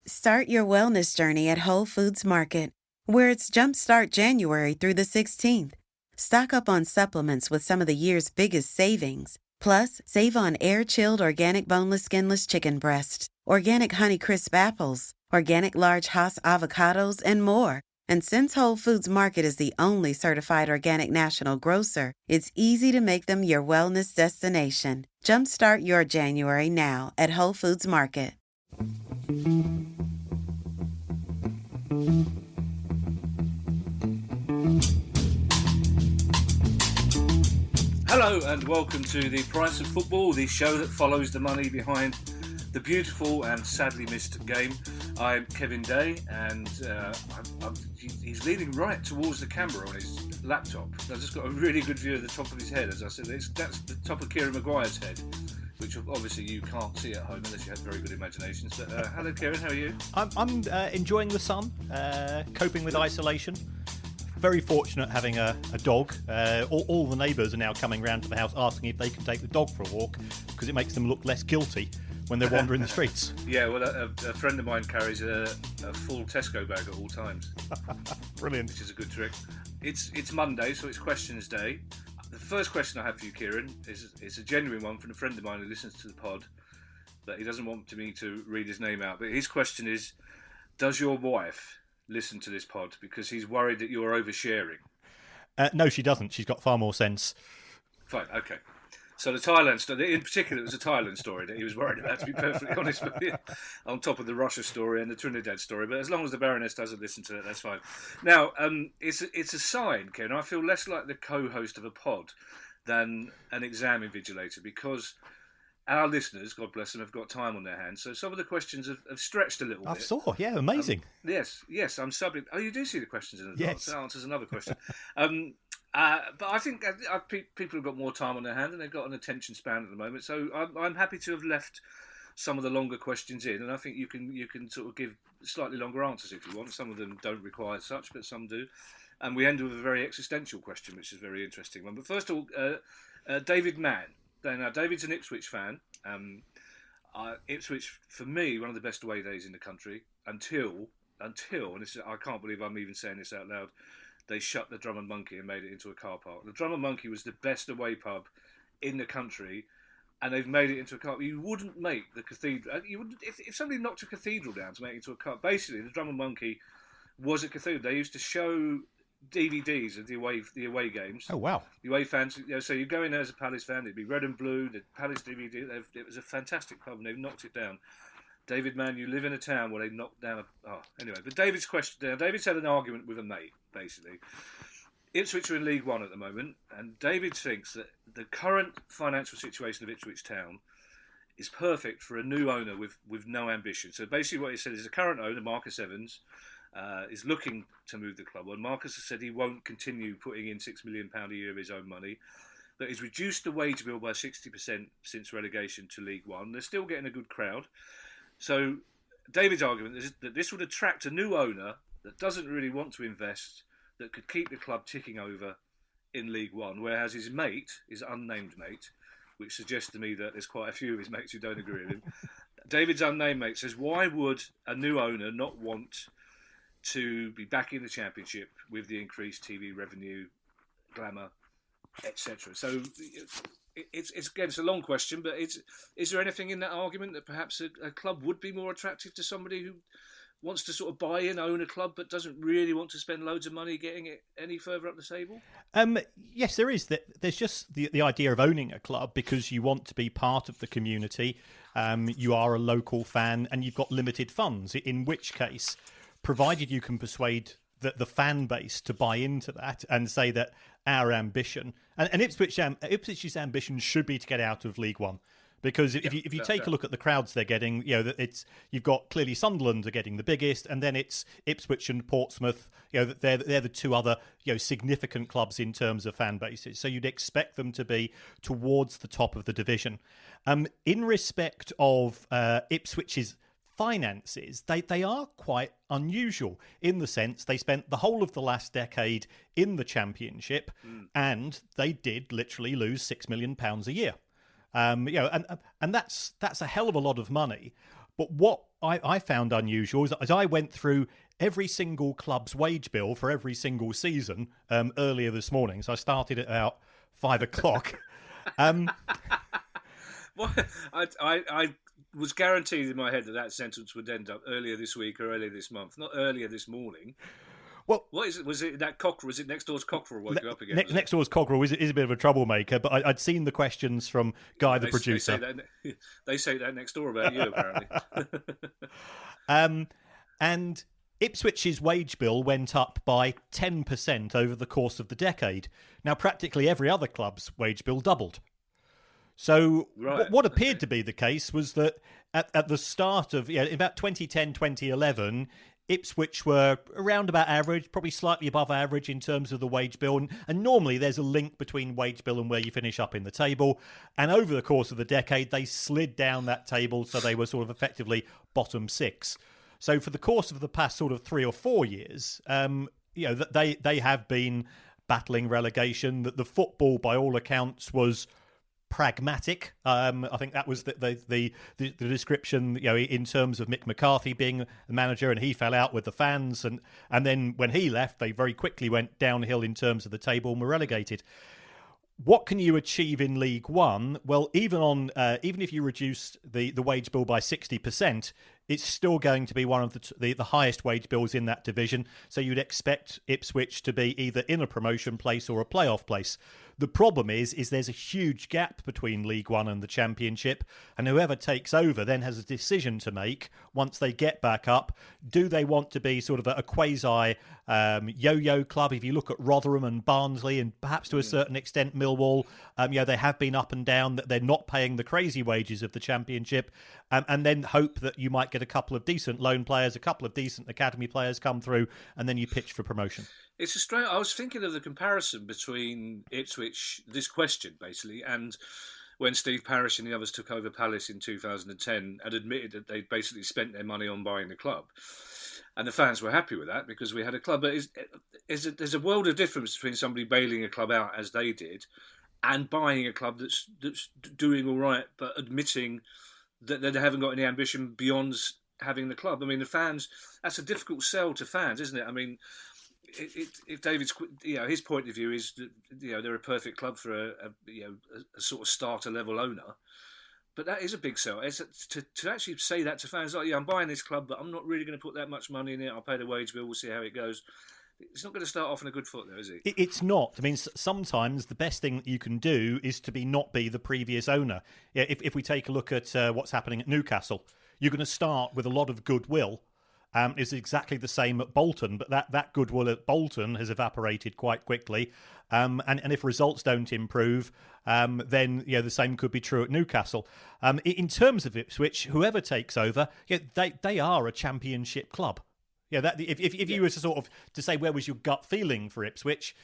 Start your wellness journey at Whole Foods Market, where it's Jumpstart January through the 16th. Stock up on supplements with some of the year's biggest savings. Plus, save on air-chilled organic boneless skinless chicken breasts, organic Honeycrisp apples, organic large Hass avocados, and more. And since Whole Foods Market is the only certified organic national grocer, it's easy to make them your wellness destination. Jumpstart your January now at Whole Foods Market. Hello and welcome to The Price of Football, the show that follows the money behind the beautiful and sadly missed game. I'm Kevin Day, and he's leaning right towards the camera on his laptop. I've just got a really good view of the top of his head. As I said, that's the top of Kieran Maguire's head, which obviously you can't see at home unless you have very good imaginations. But hello, Kieran, how are you? I'm enjoying the sun, coping with isolation. Very fortunate having a dog. All the neighbours are now coming round to the house asking if they can take the dog for a walk because it makes them look less guilty when they're wandering the streets. Yeah, well, a friend of mine carries a full Tesco bag at all times. Brilliant. Which is a good trick. It's Monday, so it's questions day. The first question I have for you, Kieran, is a genuine one from a friend of mine who listens to the pod, but he doesn't want me to read his name out. But his question is, does your wife listen to this pod? Because he's worried that you're oversharing. No, she doesn't. She's got far more sense. Fine, okay. So the Thailand story, in particular, it was a Thailand story that he was worried about, to be perfectly honest with you, on top of the Russia story and the Trinidad story. But as long as the Baroness doesn't listen to it, that's fine. Now, it's a sign, Ken. I feel less like the co-host of a pod than an exam invigilator, because our listeners, God bless them, have got time on their hands. So some of the questions have stretched a little bit. I saw, yeah, amazing. Yes, I'm subbing. Oh, you do see the questions in advance? Yes. That answers another question. But I think people have got more time on their hand and they've got an attention span at the moment. So I'm happy to have left some of the longer questions in, and I think you can sort of give slightly longer answers if you want. Some of them don't require such, but some do. And we end with a very existential question, which is a very interesting one. But first of all, David Mann. Now, David's an Ipswich fan. Ipswich, for me, one of the best away days in the country until, and I can't believe I'm even saying this out loud, they shut the Drum and Monkey and made it into a car park. The Drum and Monkey was the best away pub in the country, and they've made it into a car park. You wouldn't make the cathedral. You wouldn't, if somebody knocked a cathedral down to make it into a car. Basically, the Drum and Monkey was a cathedral. They used to show DVDs of the away games. Oh wow! The away fans. So you go in there as a Palace fan. It'd be red and blue. The Palace DVD. It was a fantastic pub, and they've knocked it down. David Mann, you live in a town where they knocked down anyway. But David's question. David's had an argument with a mate, basically. Ipswich are in League One at the moment, and David thinks that the current financial situation of Ipswich Town is perfect for a new owner with no ambition. So basically what he said is the current owner, Marcus Evans, is looking to move the club on. Marcus has said he won't continue putting in £6 million a year of his own money, that he's reduced the wage bill by 60% since relegation to League One. They're still getting a good crowd. So David's argument is that this would attract a new owner that doesn't really want to invest, that could keep the club ticking over in League One, whereas his mate, his unnamed mate, which suggests to me that there's quite a few of his mates who don't agree with him, David's unnamed mate says, why would a new owner not want to be back in the Championship with the increased TV revenue, glamour, etc.? So it's a long question, but is there anything in that argument that perhaps a club would be more attractive to somebody who wants to sort of buy and own a club but doesn't really want to spend loads of money getting it any further up the table? Yes, there is. There's just the idea of owning a club because you want to be part of the community. You are a local fan and you've got limited funds, in which case, provided you can persuade the fan base to buy into that and say that our ambition and Ipswich's ambition should be to get out of League One, because if you take a look at the crowds they're getting, you've got clearly Sunderland are getting the biggest, and then it's Ipswich and Portsmouth. They're the two other significant clubs in terms of fan bases. So you'd expect them to be towards the top of the division. In respect of Ipswich's finances, they are quite unusual in the sense they spent the whole of the last decade in the Championship, and they did literally lose £6 million a year. And that's a hell of a lot of money. But what I found unusual is that as I went through every single club's wage bill for every single season earlier this morning, so I started at about 5 o'clock. Well, I was guaranteed in my head that sentence would end up earlier this week or earlier this month, not earlier this morning. Well, what is it? Was it that Cockerell? Was it next door's Cockerell woke you up again? Next door's Cockerell is a bit of a troublemaker, but I'd seen the questions from Guy, the producer. They say that next door about you, apparently. And Ipswich's wage bill went up by 10% over the course of the decade. Now, practically every other club's wage bill doubled. So what appeared to be the case was that at the start of about 2010, 2011, Ipswich were around about average, probably slightly above average in terms of the wage bill. And normally there's a link between wage bill and where you finish up in the table. And over the course of the decade, they slid down that table, so they were sort of effectively bottom 6. So for the course of the past sort of 3 or 4 years, they have been battling relegation. That the football, by all accounts, was pragmatic. I think that was the description, in terms of Mick McCarthy being the manager, and he fell out with the fans, and then when he left, they very quickly went downhill in terms of the table and were relegated. What can you achieve in League One? Well, even if you reduce the wage bill by 60%, it's still going to be one of the highest wage bills in that division. So you'd expect Ipswich to be either in a promotion place or a playoff place. The problem is there's a huge gap between League One and the Championship, and whoever takes over then has a decision to make once they get back up. Do they want to be sort of a quasi yo-yo club? If you look at Rotherham and Barnsley, and perhaps to a certain extent Millwall, they have been up and down, that they're not paying the crazy wages of the Championship, and then hope that you might get a couple of decent loan players, a couple of decent academy players come through, and then you pitch for promotion. It's a strange. I was thinking of the comparison between Ipswich, this question basically, and when Steve Parish and the others took over Palace in 2010 and admitted that they'd basically spent their money on buying the club. And the fans were happy with that because we had a club. But there's a world of difference between somebody bailing a club out, as they did, and buying a club that's doing all right, but admitting that they haven't got any ambition beyond having the club. I mean, the fans, that's a difficult sell to fans, isn't it? I mean, if David's, his point of view is that, they're a perfect club for a sort of starter level owner, but that is a big sell. It's to actually say that to fans, like, I'm buying this club, but I'm not really going to put that much money in it. I'll pay the wage bill. We'll see how it goes. It's not going to start off on a good foot, though, is it? It's not. I mean, sometimes the best thing that you can do is to not be the previous owner. If we take a look at what's happening at Newcastle, you're going to start with a lot of goodwill. Is exactly the same at Bolton, but that goodwill at Bolton has evaporated quite quickly. And if results don't improve, then the same could be true at Newcastle. In terms of Ipswich, whoever takes over, they are a Championship club. If you were to sort of to say where was your gut feeling for Ipswich,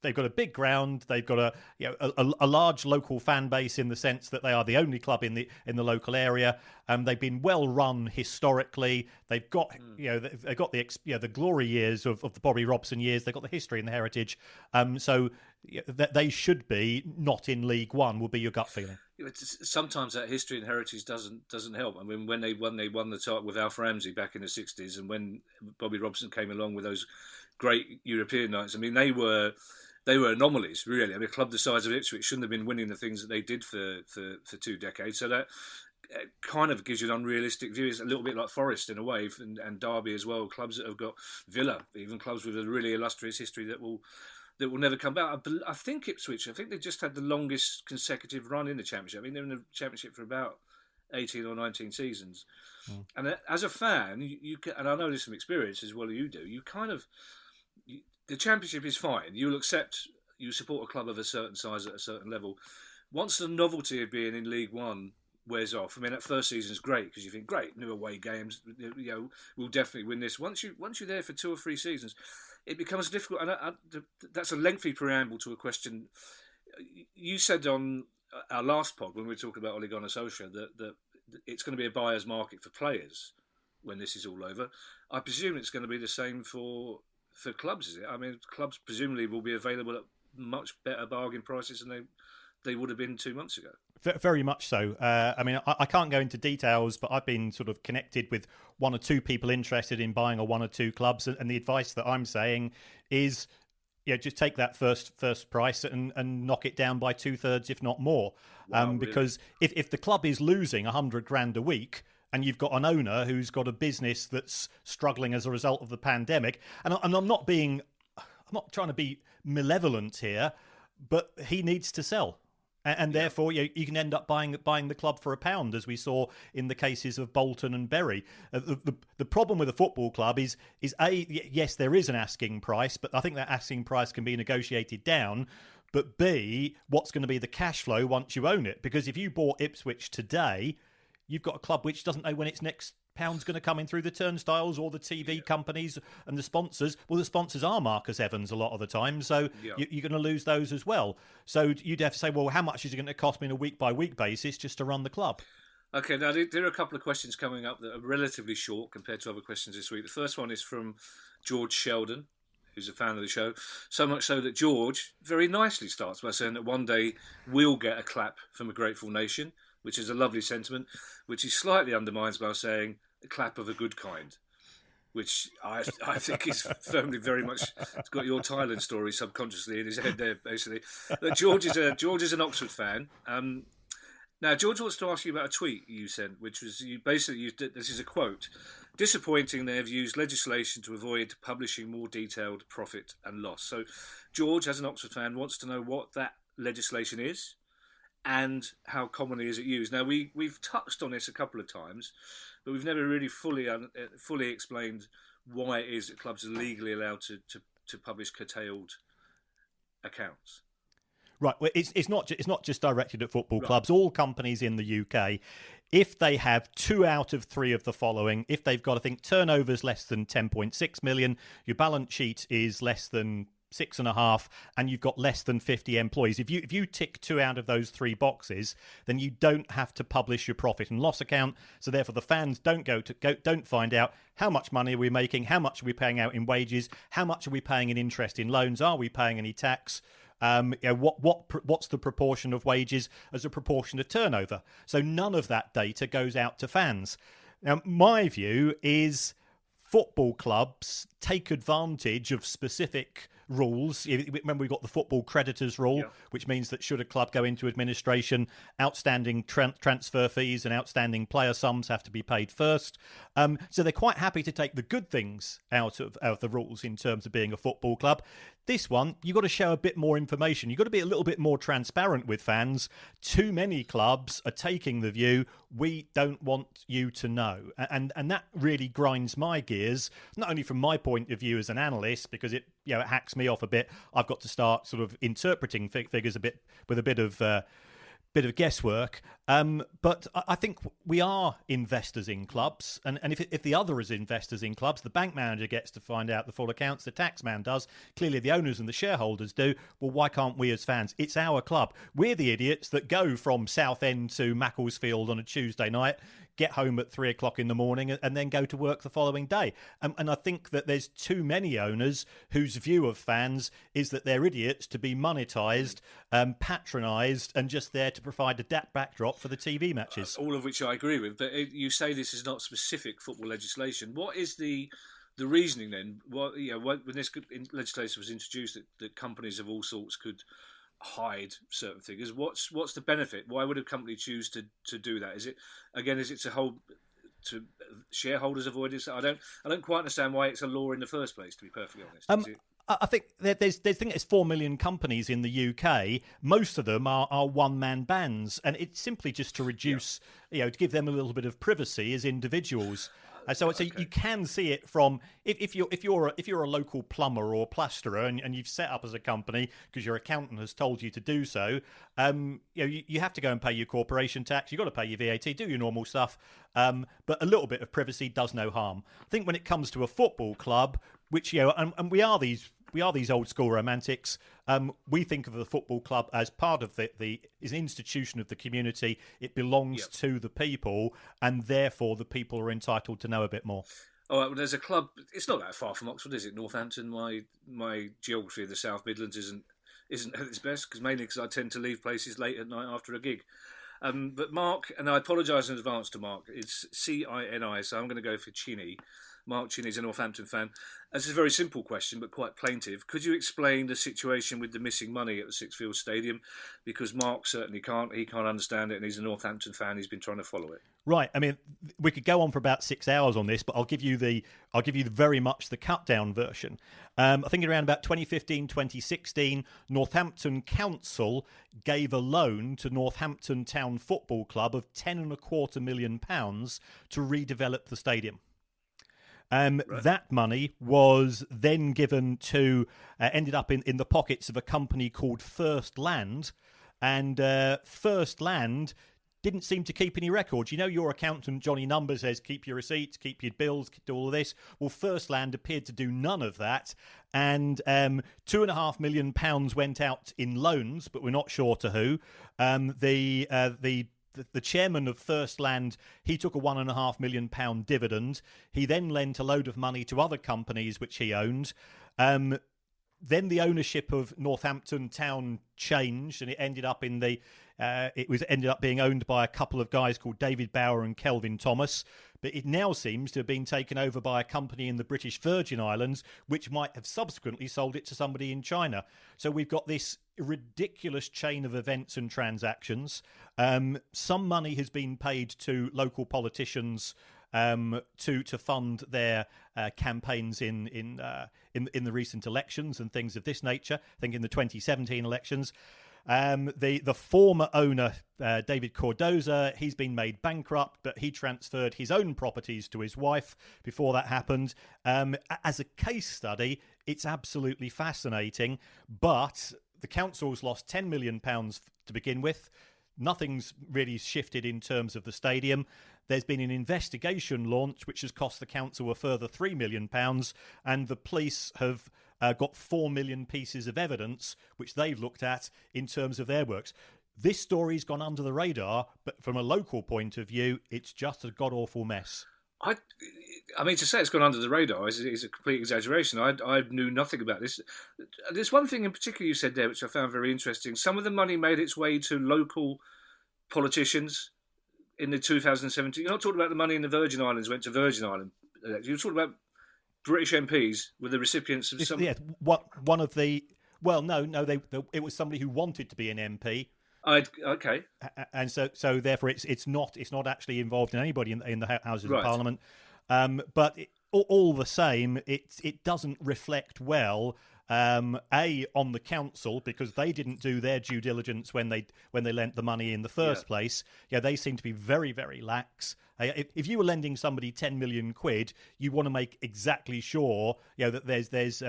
they've got a big ground. They've got a large local fan base in the sense that they are the only club in the local area. They've been well run historically. They've got they've got the glory years of the Bobby Robson years. They've got the history and the heritage. So they should be not in League One. Would be your gut feeling? Sometimes that history and heritage doesn't help. I mean, when they won the title with Alf Ramsey back in the 60s, and when Bobby Robson came along with those great European nights, I mean, they were anomalies, really. I mean, a club the size of Ipswich shouldn't have been winning the things that they did for 2 decades. So that kind of gives you an unrealistic view. It's a little bit like Forest in a way, and Derby as well. Clubs that have got Villa, even clubs with a really illustrious history that will never come back. I think Ipswich, they just had the longest consecutive run in the Championship. I mean, they're in the Championship for about 18 or 19 seasons. And as a fan, you can, and I know this from experience as well as you do, you kind of... The Championship is fine. You'll accept, you support a club of a certain size at a certain level. Once the novelty of being in League One wears off, I mean, that first season's great because you think, great, new away games, we'll definitely win this. Once you're there for 2 or 3 seasons, it becomes difficult. And that's a lengthy preamble to a question. You said on our last pod, when we were talking about Ole Gunnar Solskjaer, that it's going to be a buyer's market for players when this is all over. I presume it's going to be the same for clubs, is it? I mean, clubs presumably will be available at much better bargain prices than they would have been 2 months ago. Very much so. I mean, I can't go into details, but I've been sort of connected with one or two people interested in buying one or two clubs, and the advice that I'm saying is, just take that first price and knock it down by 2/3, if not more. Wow, really? Because if the club is losing 100 grand a week, and you've got an owner who's got a business that's struggling as a result of the pandemic, and I'm not trying to be malevolent here, but he needs to sell. And therefore, you can end up buying the club for £1, as we saw in the cases of Bolton and Bury. The problem with a football club is yes, there is an asking price, but I think that asking price can be negotiated down. But B, what's going to be the cash flow once you own it? Because if you bought Ipswich today, you've got a club which doesn't know when its next pound's going to come in through the turnstiles, or the TV companies and the sponsors. Well, the sponsors are Marcus Evans a lot of the time, so you're going to lose those as well. So you'd have to say, well, how much is it going to cost me on a week-by-week basis just to run the club? Okay, now there are a couple of questions coming up that are relatively short compared to other questions this week. The first one is from George Sheldon, who's a fan of the show, so much so that George very nicely starts by saying that one day we'll get a clap from a grateful nation, which is a lovely sentiment, which he slightly undermines by saying a clap of a good kind, which I think is firmly very much, it's got your Thailand story subconsciously in his head there, basically. But George is an Oxford fan. Now, George wants to ask you about a tweet you sent, which was this is a quote: "Disappointing they have used legislation to avoid publishing more detailed profit and loss." So George, as an Oxford fan, wants to know what that legislation is and how commonly is it used. Now, we've touched on this a couple of times, but we've never really fully explained why it is that clubs are legally allowed to publish curtailed accounts. Right. Well, it's not just directed at football clubs. All companies in the UK, if they have 2 out of 3 of the following, if they've got, I think, turnovers less than 10.6 million, your balance sheet is less than 6.5, and you've got less than 50 employees. If you tick 2 out of those 3 boxes, then you don't have to publish your profit and loss account. So therefore, the fans don't don't find out how much money are we making, how much are we paying out in wages, how much are we paying in interest in loans, are we paying any tax? What's the proportion of wages as a proportion of turnover? So none of that data goes out to fans. Now, my view is football clubs take advantage of specific rules. Remember, we've got the football creditors rule, which means that should a club go into administration, outstanding transfer fees and outstanding player sums have to be paid first. So they're quite happy to take the good things out of the rules in terms of being a football club. This one, you've got to show a bit more information. You've got to be a little bit more transparent with fans. Too many clubs are taking the view, we don't want you to know. And that really grinds my gears, not only from my point of view as an analyst, because it hacks me off a bit. I've got to start sort of interpreting figures with a bit of guesswork. But I think we are investors in clubs. And if the other is investors in clubs, the bank manager gets to find out the full accounts, the tax man does. Clearly, the owners and the shareholders do. Well, why can't we as fans? It's our club. We're the idiots that go from Southend to Macclesfield on a Tuesday night, get home at 3 o'clock in the morning and then go to work the following day. And I think that there's too many owners whose view of fans is that they're idiots to be monetised, patronised, and just there to provide a backdrop for the TV matches. All of which I agree with. But you say this is not specific football legislation. What is the reasoning then? When this legislation was introduced, that companies of all sorts could hide certain figures. What's the benefit? Why would a company choose to do that? Is it to shareholders avoid this? I don't quite understand why it's a law in the first place, to be perfectly honest. I think there's 4 million companies in the UK. Most of them are one-man bands, and it's simply just to reduce, to give them a little bit of privacy as individuals. So you can see it from if you're a local plumber or plasterer and you've set up as a company because your accountant has told you to do so. You have to go and pay your corporation tax. You've got to pay your VAT, do your normal stuff. But a little bit of privacy does no harm. I think when it comes to a football club, which and we are these old school romantics. We think of the football club as part of is an institution of the community. It belongs to the people, and therefore the people are entitled to know a bit more. All right, well, there's a club. It's not that far from Oxford, is it? Northampton. My geography of the South Midlands isn't at its best, mainly because I tend to leave places late at night after a gig. But Mark, and I apologise in advance to Mark, it's Cini, so I'm going to go for Chinny. Mark Chinny is a Northampton fan. This is a very simple question, but quite plaintive. Could you explain the situation with the missing money at the Sixfields Stadium? Because Mark certainly can't. He can't understand it, and he's a Northampton fan. He's been trying to follow it. Right. I mean, we could go on for about 6 hours on this, but I'll give you very much the cut down version. I think around about 2015, 2016, Northampton Council gave a loan to Northampton Town Football Club of £10.25 million to redevelop the stadium. Right. That money was then given to, ended up in the pockets of a company called First Land, and First Land didn't seem to keep any records. You know, your accountant, Johnny Numbers, says keep your receipts, keep your bills, do all of this. Well, First Land appeared to do none of that, and £2.5 million went out in loans, but we're not sure to who. The chairman of First Land, he took a £1.5 million dividend. He then lent a load of money to other companies which he owned. Then the ownership of Northampton Town changed, and it ended up ended up being owned by a couple of guys called David Bower and Kelvin Thomas. But it now seems to have been taken over by a company in the British Virgin Islands, which might have subsequently sold it to somebody in China. So we've got this ridiculous chain of events and transactions. Some money has been paid to local politicians to fund their campaigns in the recent elections and things of this nature. I think in the 2017 elections. The former owner, David Cordoza, he's been made bankrupt, but he transferred his own properties to his wife before that happened. As a case study, it's absolutely fascinating, but the council's lost £10 million to begin with. Nothing's really shifted in terms of the stadium. There's been an investigation launched which has cost the council a further £3 million, and the police have got 4 million pieces of evidence which they've looked at in terms of their works. This story's gone under the radar, but from a local point of view, it's just a god-awful mess. I mean, to say it's gone under the radar is a complete exaggeration. I knew nothing about this. There's one thing in particular you said there which I found very interesting. Some of the money made its way to local politicians in the 2017. You're not talking about the money in the Virgin Islands went to Virgin Island. You're talking about British MPs were the recipients of some... Yeah, one of the... Well, no, it was somebody who wanted to be an MP. Okay. And so therefore it's not actually involved in anybody in the Houses of Parliament. But all the same, it doesn't reflect well on the council, because they didn't do their due diligence when they lent the money in the first place. Yeah, they seem to be very, very lax. If you were lending somebody 10 million quid, you want to make exactly sure that there's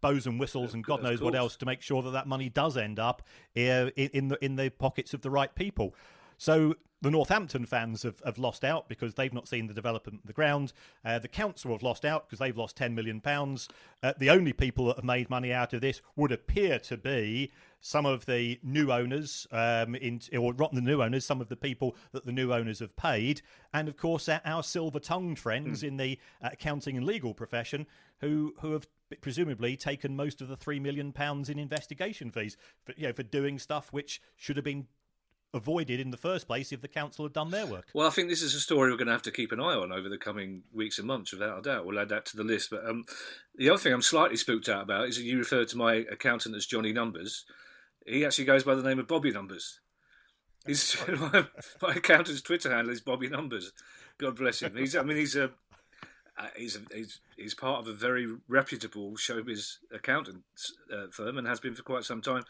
bows and whistles and God knows what else to make sure that money does end up in the pockets of the right people. So the Northampton fans have lost out because they've not seen the development of the ground. The council have lost out because they've lost £10 million. The only people that have made money out of this would appear to be some of the new owners, some of the people that the new owners have paid, and of course our silver-tongued friends in the accounting and legal profession who have presumably taken most of the £3 million in investigation fees for doing stuff which should have been avoided in the first place if the council had done their work. Well, I think this is a story we're going to have to keep an eye on over the coming weeks and months, without a doubt. We'll add that to the list. But the other thing I'm slightly spooked out about is that you referred to my accountant as Johnny Numbers. He actually goes by the name of Bobby Numbers. My accountant's Twitter handle is Bobby Numbers. God bless him. He's part of a very reputable showbiz accountant firm and has been for quite some time.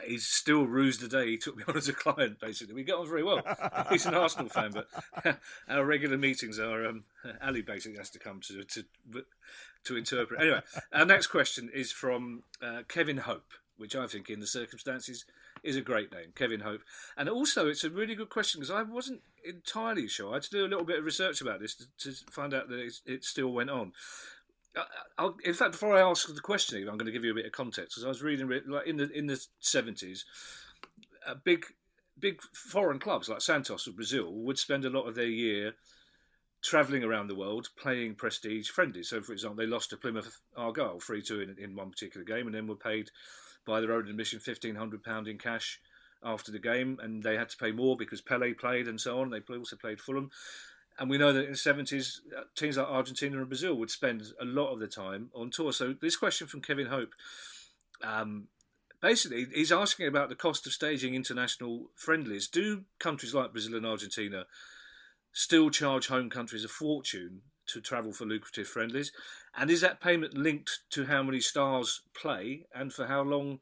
He's still rused the day he took me on as a client, basically. We get on very well. He's an Arsenal fan, but our regular meetings are... Ali basically has to come to interpret. Anyway, our next question is from Kevin Hope, which I think in the circumstances is a great name, Kevin Hope. And also it's a really good question because I wasn't entirely sure. I had to do a little bit of research about this to find out that it still went on. In fact, before I ask the question, I'm going to give you a bit of context, because I was reading like in the 70s, big foreign clubs like Santos of Brazil would spend a lot of their year travelling around the world playing prestige friendlies. So, for example, they lost to Plymouth Argyle 3-2 in one particular game, and then were paid by their own admission £1,500 in cash after the game, and they had to pay more because Pele played and so on. They also played Fulham. And we know that in the 70s, teams like Argentina and Brazil would spend a lot of the time on tour. So this question from Kevin Hope, basically, he's asking about the cost of staging international friendlies. Do countries like Brazil and Argentina still charge home countries a fortune to travel for lucrative friendlies? And is that payment linked to how many stars play and for how long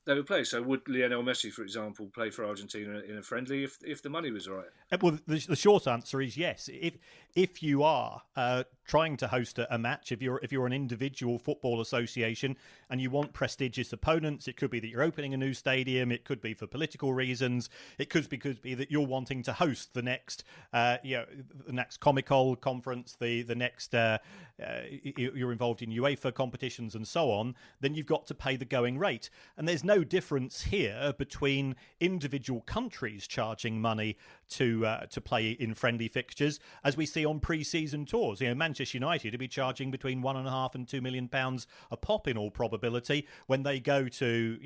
they would play? So would Lionel Messi, for example, play for Argentina in a friendly if the money was right? Well, the short answer is yes. If you are trying to host a match, if you're an individual football association and you want prestigious opponents, it could be that you're opening a new stadium, it could be for political reasons, it could be that you're wanting to host the next the next Comecol conference, the next you're involved in UEFA competitions and so on, then you've got to pay the going rate. And there's no difference here between individual countries charging money to play in friendly fixtures, as we see on pre-season tours. Manchester United to be charging between £1.5 and £2 million a pop in all probability when they go to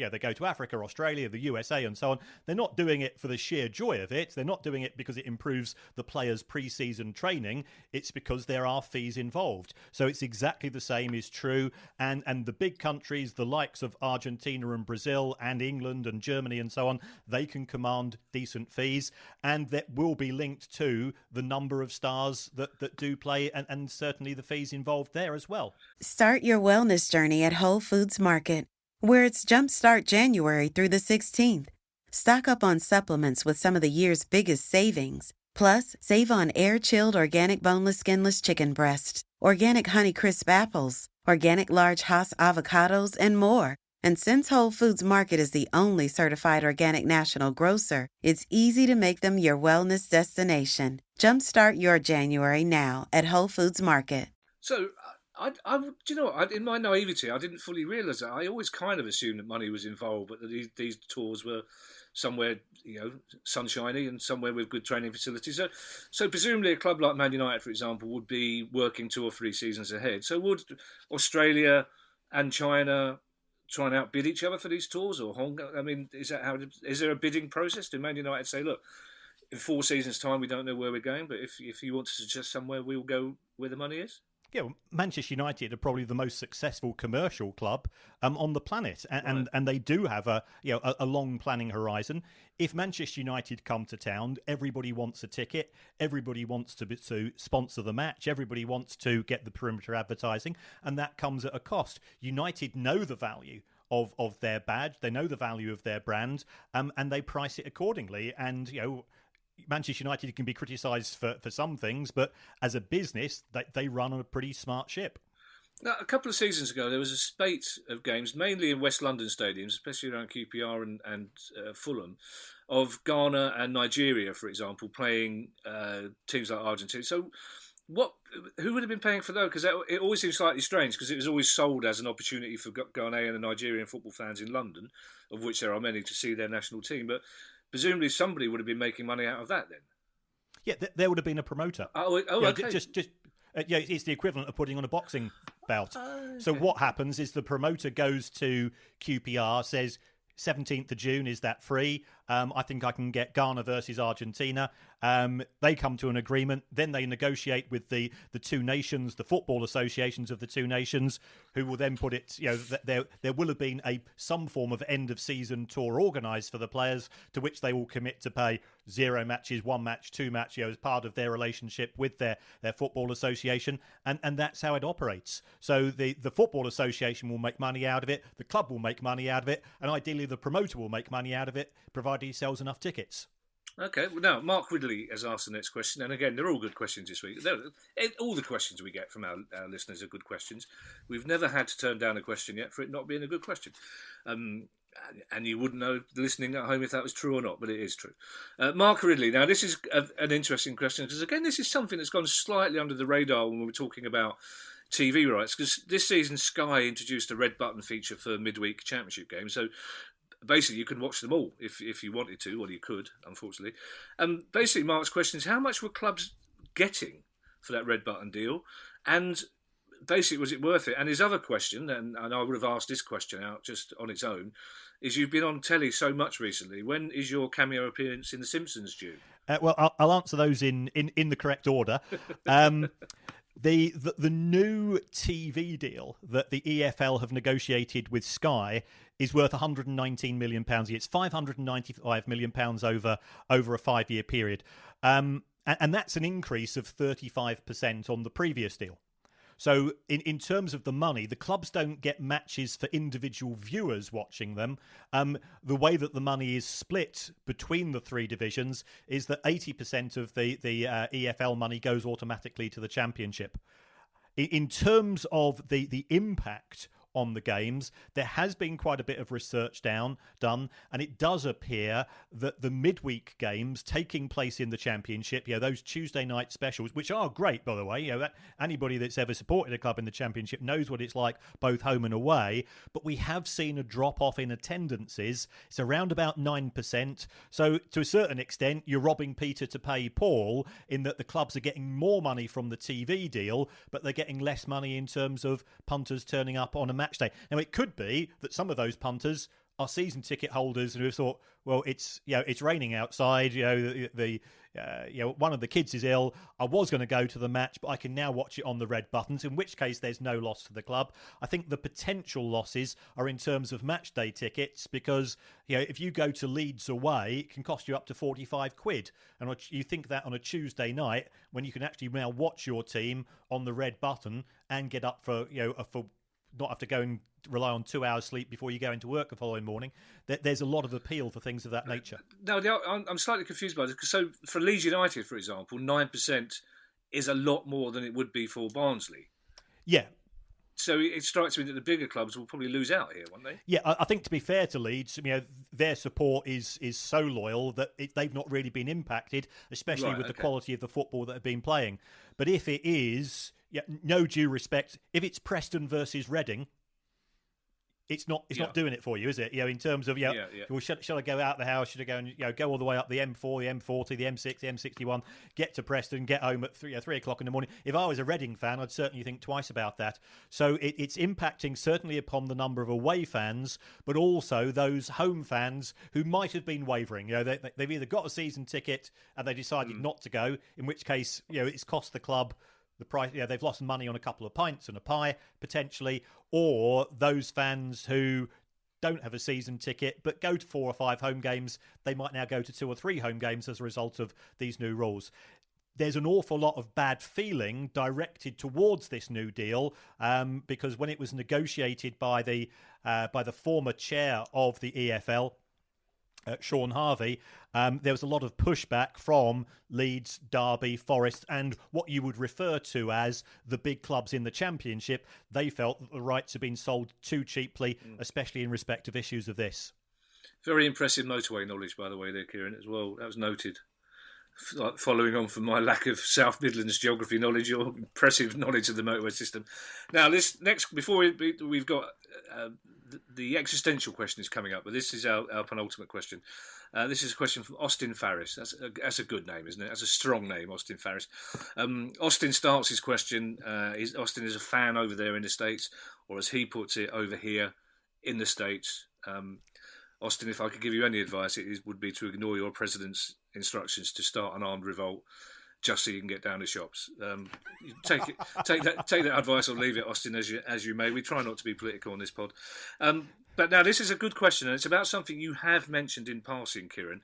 Africa, Australia, the USA, and so on. They're not doing it for the sheer joy of it. They're not doing it because it improves the players' pre-season training. It's because there are fees involved. So it's exactly the same is true. And the big countries, the likes of Argentina and Brazil and England and Germany and so on, they can command decent fees, and that will be linked to the number of stars that do play and certainly the fees involved there as well. Start your wellness journey at Whole Foods Market, where it's Jumpstart January through the 16th. Stock up on supplements with some of the year's biggest savings. Plus, save on air-chilled organic boneless skinless chicken breasts, organic Honey Crisp apples, organic large Hass avocados, and more. And since Whole Foods Market is the only certified organic national grocer, it's easy to make them your wellness destination. Jumpstart your January now at Whole Foods Market. So, in my naivety, I didn't fully realise that. I always kind of assumed that money was involved, but that these tours were somewhere, sunshiny and somewhere with good training facilities. So presumably a club like Man United, for example, would be working 2 or 3 seasons ahead. So would Australia and China try and outbid each other for these tours, or Hong Kong? I mean, is there a bidding process? Do Man United say, look, in 4 seasons' time, we don't know where we're going, but if you want to suggest somewhere, we'll go where the money is? Yeah, Manchester United are probably the most successful commercial club on the planet, and they do have a long planning horizon. If Manchester United come to town, everybody wants a ticket, everybody wants to sponsor the match, everybody wants to get the perimeter advertising, and that comes at a cost. United know the value of their badge, they know the value of their brand, and they price it accordingly. And Manchester United can be criticised for some things, but as a business, they run on a pretty smart ship. Now, a couple of seasons ago, there was a spate of games, mainly in West London stadiums, especially around QPR and Fulham, of Ghana and Nigeria, for example, playing teams like Argentina. So who would have been paying for those? Because it always seems slightly strange, because it was always sold as an opportunity for Ghanaian and Nigerian football fans in London, of which there are many, to see their national team. But presumably somebody would have been making money out of that then. Yeah, there would have been a promoter. Okay. It's the equivalent of putting on a boxing bout. So what happens is the promoter goes to QPR, says 17th of June, is that free? I think I can get Ghana versus Argentina. They come to an agreement. Then they negotiate with the two nations, the football associations of the two nations, who will then put it. There will have been some form of end of season tour organised for the players, to which they will commit to pay 0 matches, 1 match, 2 matches, as part of their relationship with their football association, and that's how it operates. So the football association will make money out of it, the club will make money out of it, and ideally the promoter will make money out of it, provided he sells enough tickets. Okay, well, now Mark Ridley has asked the next question, and again, they're all good questions this week. All the questions we get from our listeners are good questions. We've never had to turn down a question yet for it not being a good question. And you wouldn't know, listening at home, if that was true or not, but it is true. Mark Ridley, now this is an interesting question, because again, this is something that's gone slightly under the radar when we were talking about TV rights, because this season Sky introduced a red button feature for midweek championship games. So basically, you can watch them all if you wanted to. Well, you could, unfortunately. Basically, Mark's question is, how much were clubs getting for that red button deal? And basically, was it worth it? And his other question, and I would have asked this question out just on its own, is you've been on telly so much recently. When is your cameo appearance in The Simpsons due? Well, I'll answer those in the correct order. The new TV deal that the EFL have negotiated with Sky is worth £119 million a year. It's £595 million over a 5-year period. And that's an increase of 35% on the previous deal. So in terms of the money, the clubs don't get matches for individual viewers watching them. The way that the money is split between the three divisions is that 80% of the EFL money goes automatically to the Championship. In terms of the impact on the games, there has been quite a bit of research done, and it does appear that the midweek games taking place in the Championship, those Tuesday night specials, which are great, by the way, that anybody that's ever supported a club in the Championship knows what it's like, both home and away, but we have seen a drop-off in attendances. It's around about 9%, so to a certain extent, you're robbing Peter to pay Paul, in that the clubs are getting more money from the TV deal, but they're getting less money in terms of punters turning up on a match day. Now, it could be that some of those punters are season ticket holders and who have thought, well, it's raining outside. One of the kids is ill. I was going to go to the match, but I can now watch it on the red buttons. In which case, there's no loss to the club. I think the potential losses are in terms of match day tickets, because if you go to Leeds away, it can cost you up to £45, and you think that on a Tuesday night when you can actually now watch your team on the red button and get up for not have to go and rely on 2 hours sleep before you go into work the following morning. There's a lot of appeal for things of that nature. No, I'm slightly confused by this. So for Leeds United, for example, 9% is a lot more than it would be for Barnsley. Yeah. So it strikes me that the bigger clubs will probably lose out here, won't they? Yeah, I think to be fair to Leeds, their support is so loyal that they've not really been impacted, especially with the quality of the football that have been playing. But if it is, no due respect, if it's Preston versus Reading, it's not doing it for you, is it? In terms of well, should I go out the house? Should I go and go all the way up the M4, the M40, the M6, the M61, get to Preston, get home at 3 o'clock in the morning? If I was a Reading fan, I'd certainly think twice about that. So it's impacting certainly upon the number of away fans, but also those home fans who might have been wavering. They've either got a season ticket and they decided not to go, in which case it's cost the club the price. They've lost money on a couple of pints and a pie potentially, or those fans who don't have a season ticket but go to 4 or 5 home games, they might now go to 2 or 3 home games as a result of these new rules. There's an awful lot of bad feeling directed towards this new deal, because when it was negotiated by the former chair of the EFL, Sean Harvey, there was a lot of pushback from Leeds, Derby, Forest, and what you would refer to as the big clubs in the Championship. They felt that the rights had been sold too cheaply, especially in respect of issues of this. Very impressive motorway knowledge, by the way, there, Kieran, as well. That was noted. Following on from my lack of South Midlands geography knowledge, your impressive knowledge of the motorway system. Now, this next, before we've got the existential question is coming up, but this is our penultimate question. This is a question from Austin Farris. That's a good name, isn't it? That's a strong name, Austin Farris. Austin starts his question. Austin is a fan over there in the States, or as he puts it, over here in the States. Austin, if I could give you any advice, it would be to ignore your president's instructions to start an armed revolt, just so you can get down to shops. Take that advice or leave it, Austin, as you may. We try not to be political on this pod. But now this is a good question, and it's about something you have mentioned in passing, Kieran.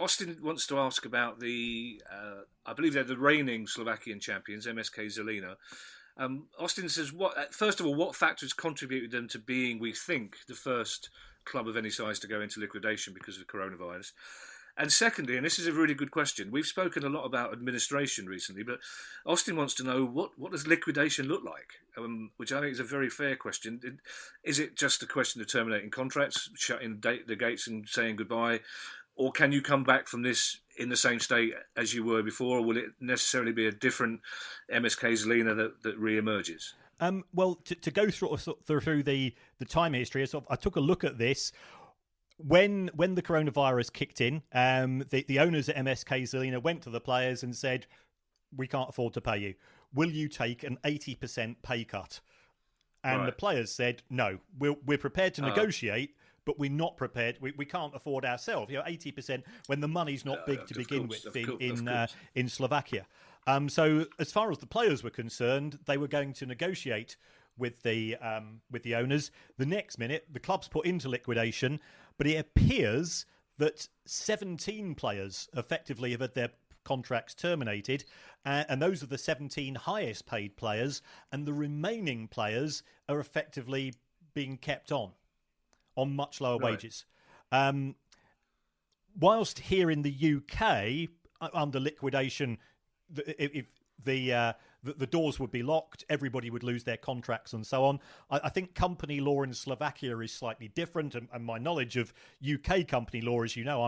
Austin wants to ask about I believe they're the reigning Slovakian champions, MSK Zilina. Austin says, first of all, what factors contributed them to being, we think, the first club of any size to go into liquidation because of coronavirus? And secondly, and this is a really good question, we've spoken a lot about administration recently, but Austin wants to know what does liquidation look like, which I think is a very fair question. Is it just a question of terminating contracts, shutting the gates and saying goodbye, or can you come back from this in the same state as you were before, or will it necessarily be a different MSK Zilina that re-emerges? Well, to go through the time history, I took a look at this. When the coronavirus kicked in, the owners at MSK Zilina went to the players and said, we can't afford to pay you. Will you take an 80% pay cut? And the players said, no, we're prepared to negotiate, but we're not prepared. We can't afford ourselves. 80% when the money's not big to begin with in Slovakia. So as far as the players were concerned, they were going to negotiate with the owners. The next minute, the club's put into liquidation, but it appears that 17 players effectively have had their contracts terminated, and those are the 17 highest paid players, and the remaining players are effectively being kept on much lower wages. Whilst here in the UK, under liquidation, if the doors would be locked, everybody would lose their contracts and so on. I think company law in Slovakia is slightly different, and my knowledge of UK company law, as you know,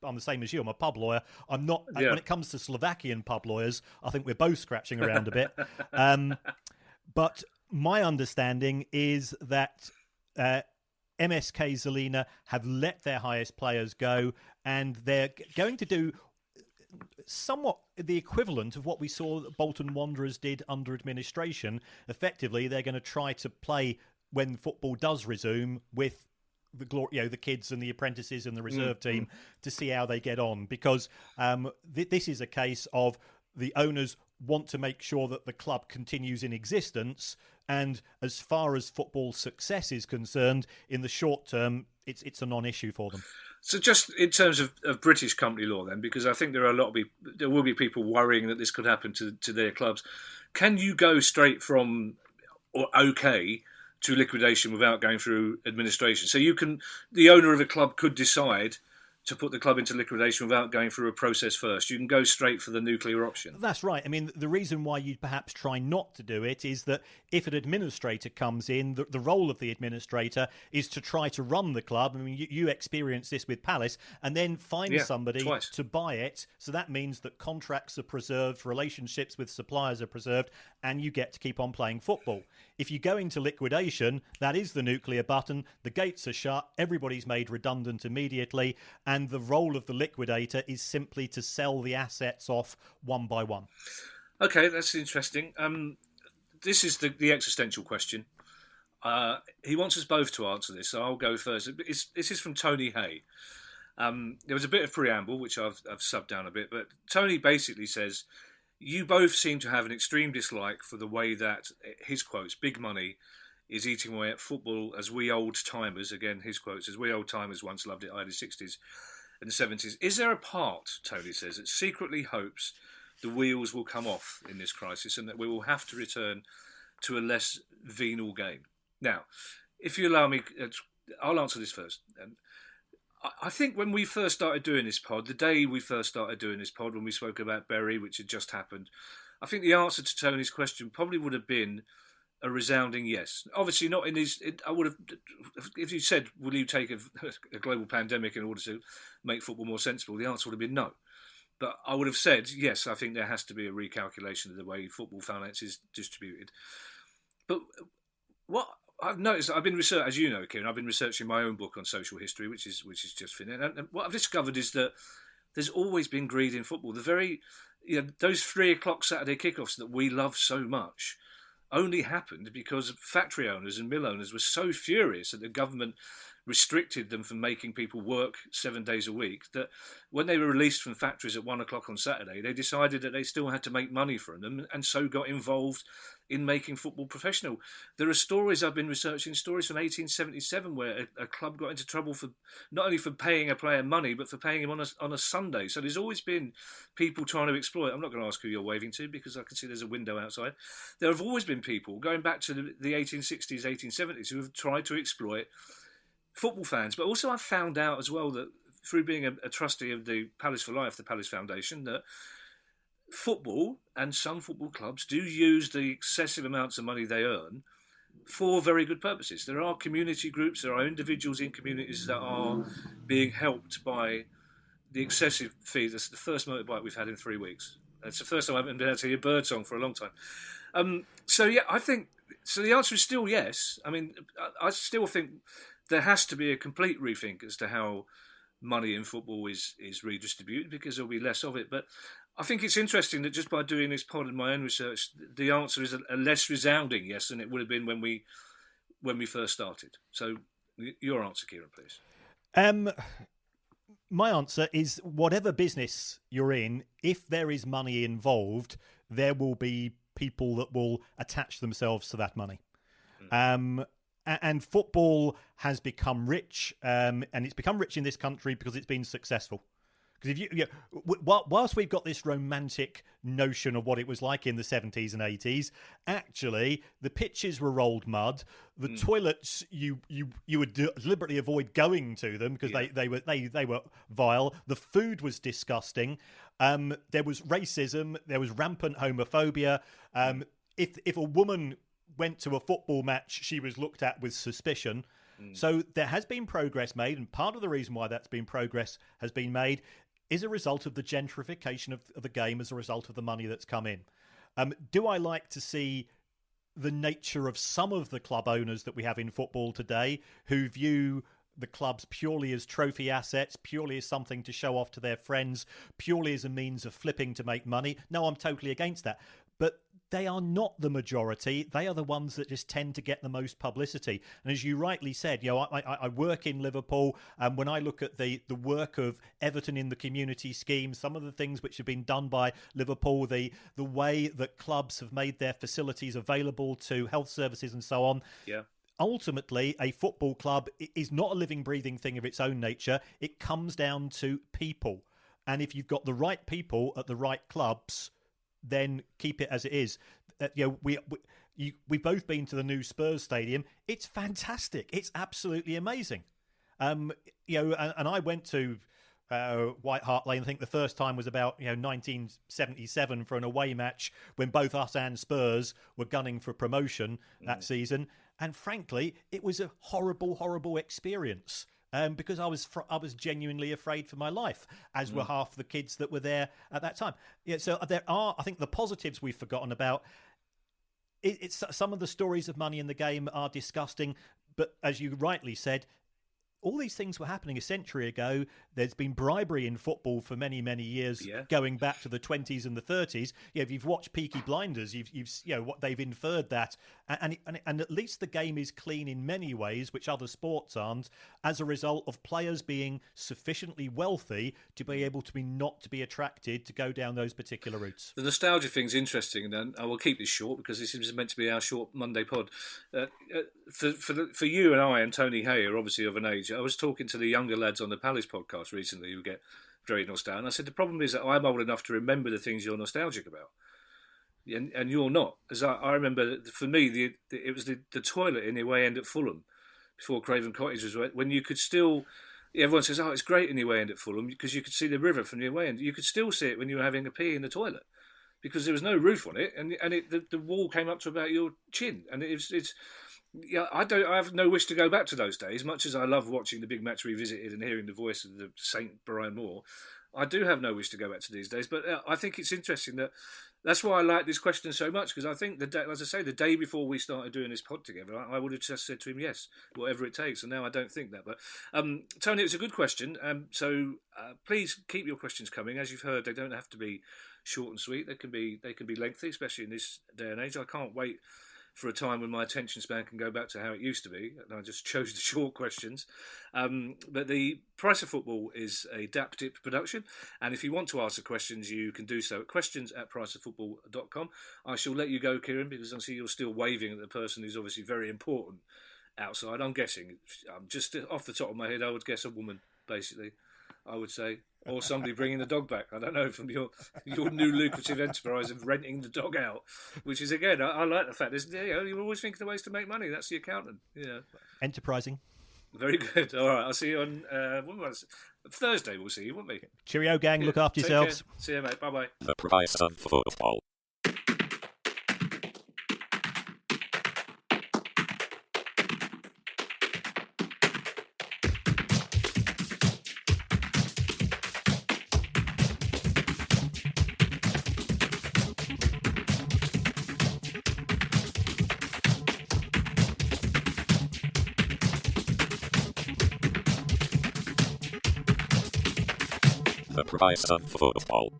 I'm the same as you. I'm a pub lawyer. I'm not. When it comes to Slovakian pub lawyers, I think we're both scratching around a bit. But my understanding is that MSK Zilina have let their highest players go, and they're going to do somewhat the equivalent of what we saw that Bolton Wanderers did under administration. Effectively, they're going to try to play when football does resume with the kids and the apprentices and the reserve team to see how they get on, because this is a case of the owners want to make sure that the club continues in existence, and as far as football success is concerned, in the short term, it's a non-issue for them. So just in terms of British company law then, because I think there will be people worrying that this could happen to their clubs. Can you go straight from OK to liquidation without going through administration? So the owner of a club could decide to put the club into liquidation without going through a process first. You can go straight for the nuclear option. That's right. I mean, the reason why you'd perhaps try not to do it is that if an administrator comes in, the role of the administrator is to try to run the club. I mean, you experience this with Palace, and then find somebody to buy it. So that means that contracts are preserved, relationships with suppliers are preserved, and you get to keep on playing football. If you go into liquidation, that is the nuclear button. The gates are shut. Everybody's made redundant immediately. And the role of the liquidator is simply to sell the assets off one by one. Okay, that's interesting. This is the existential question. He wants us both to answer this, so I'll go first. This is from Tony Hay. There was a bit of preamble, which I've subbed down a bit, but Tony basically says, you both seem to have an extreme dislike for the way that, his quotes, big money is eating away at football as we old-timers, again, his quotes, as we old-timers once loved it, i.e. the 60s and 70s. Is there a part, Tony says, that secretly hopes the wheels will come off in this crisis and that we will have to return to a less venal game? Now, if you allow me, I'll answer this first. I think when we first started doing this pod, the day we first started doing this pod, when we spoke about Bury, which had just happened, I think the answer to Tony's question probably would have been a resounding yes. Obviously not in his... I would have... If you said, will you take a global pandemic in order to make football more sensible, the answer would have been no. But I would have said, yes, I think there has to be a recalculation of the way football finance is distributed. But what I've noticed, I've been researching, as you know, Kieran, I've been researching my own book on social history, which is just finished. And what I've discovered is that there's always been greed in football. Those 3:00 Saturday kickoffs that we love so much only happened because factory owners and mill owners were so furious that the government restricted them from making people work 7 days a week that when they were released from factories at 1:00 on Saturday, they decided that they still had to make money from them, and so got involved in making football professional. There are stories I've been researching, stories from 1877 where a club got into trouble for not only for paying a player money, but for paying him on a Sunday. So there's always been people trying to exploit. I'm not going to ask who you're waving to because I can see there's a window outside. There have always been people going back to the 1860s, 1870s who have tried to exploit football fans. But also I've found out as well that through being a trustee of the Palace for Life, the Palace Foundation, that football and some football clubs do use the excessive amounts of money they earn for very good purposes. There are community groups, there are individuals in communities that are being helped by the excessive fee. That's the first motorbike we've had in 3 weeks. It's the first time I haven't been able to hear bird song for a long time. I think so. The answer is still yes. I mean, I still think there has to be a complete rethink as to how money in football is redistributed because there'll be less of it. But I think it's interesting that just by doing this pod and my own research, the answer is a less resounding yes than it would have been when we first started. So, your answer, Kieran, please. My answer is whatever business you're in, if there is money involved, there will be people that will attach themselves to that money. And football has become rich, and it's become rich in this country because it's been successful. Because whilst we've got this romantic notion of what it was like in the 70s and 80s, actually the pitches were rolled mud. The toilets you would deliberately avoid going to them because they were vile. The food was disgusting. There was racism. There was rampant homophobia. If a woman went to a football match, she was looked at with suspicion. So there has been progress made, and part of the reason why progress has been made is a result of the gentrification of the game as a result of the money that's come in. Do I like to see the nature of some of the club owners that we have in football today who view the clubs purely as trophy assets, purely as something to show off to their friends, purely as a means of flipping to make money? No, I'm totally against that. But they are not the majority. They are the ones that just tend to get the most publicity. And as you rightly said, I work in Liverpool, and when I look at the work of Everton in the community scheme, some of the things which have been done by Liverpool, the way that clubs have made their facilities available to health services and so on. Yeah. Ultimately, a football club is not a living, breathing thing of its own nature. It comes down to people. And if you've got the right people at the right clubs, then keep it as it is. We've both been to the new Spurs stadium. It's fantastic. It's absolutely amazing. And I went to White Hart Lane. I think the first time was about 1977 for an away match when both us and Spurs were gunning for promotion that season. And frankly, it was a horrible, horrible experience. Because I was genuinely afraid for my life, as were half the kids that were there at that time. Yeah, so there are, I think, the positives we've forgotten about. It's some of the stories of money in the game are disgusting, but as you rightly said, all these things were happening a century ago. There's been bribery in football for many, many years, going back to the 20s and the 30s. If you've watched Peaky Blinders, you've what they've inferred that, and at least the game is clean in many ways, which other sports aren't, as a result of players being sufficiently wealthy to be able to not to be attracted to go down those particular routes. The nostalgia thing's interesting, and I will keep this short because this is meant to be our short Monday pod. For you and I and Tony Hay are obviously of an age. I was talking to the younger lads on the Palace podcast recently who get very nostalgic. And I said, the problem is that I'm old enough to remember the things you're nostalgic about. And you're not. As I remember, for me, it was the toilet in the away end at Fulham before Craven Cottage was when you could still... Everyone says, it's great in the away end at Fulham because you could see the river from the away end. You could still see it when you were having a pee in the toilet because there was no roof on it and the wall came up to about your chin. And it's I have no wish to go back to those days. Much as I love watching the big match revisited and hearing the voice of the Saint Brian Moore, I do have no wish to go back to these days. But I think it's interesting that's why I like this question so much, because I think as I say, the day before we started doing this pod together, I would have just said to him, yes, whatever it takes. And now I don't think that. But Tony, it's a good question. So please keep your questions coming. As you've heard, they don't have to be short and sweet. They can be lengthy, especially in this day and age. I can't wait for a time when my attention span can go back to how it used to be. And I just chose the short questions. But the Price of Football is a DAP-DIP production. And if you want to ask the questions, you can do so at questions@priceoffootball.com. I shall let you go, Kieran, because I see you're still waving at the person who's obviously very important outside. I'm guessing, just off the top of my head, I would guess a woman, basically, I would say. Or somebody bringing the dog back. I don't know, from your new lucrative enterprise of renting the dog out, which is, again, I like the fact you're always thinking of ways to make money. That's the accountant. Yeah, enterprising. Very good. All right, I'll see you on Thursday. We'll see you, won't we? Cheerio, gang. Look after yourselves. Care. See you, mate. Bye bye. The Price of Football. The Price of Football.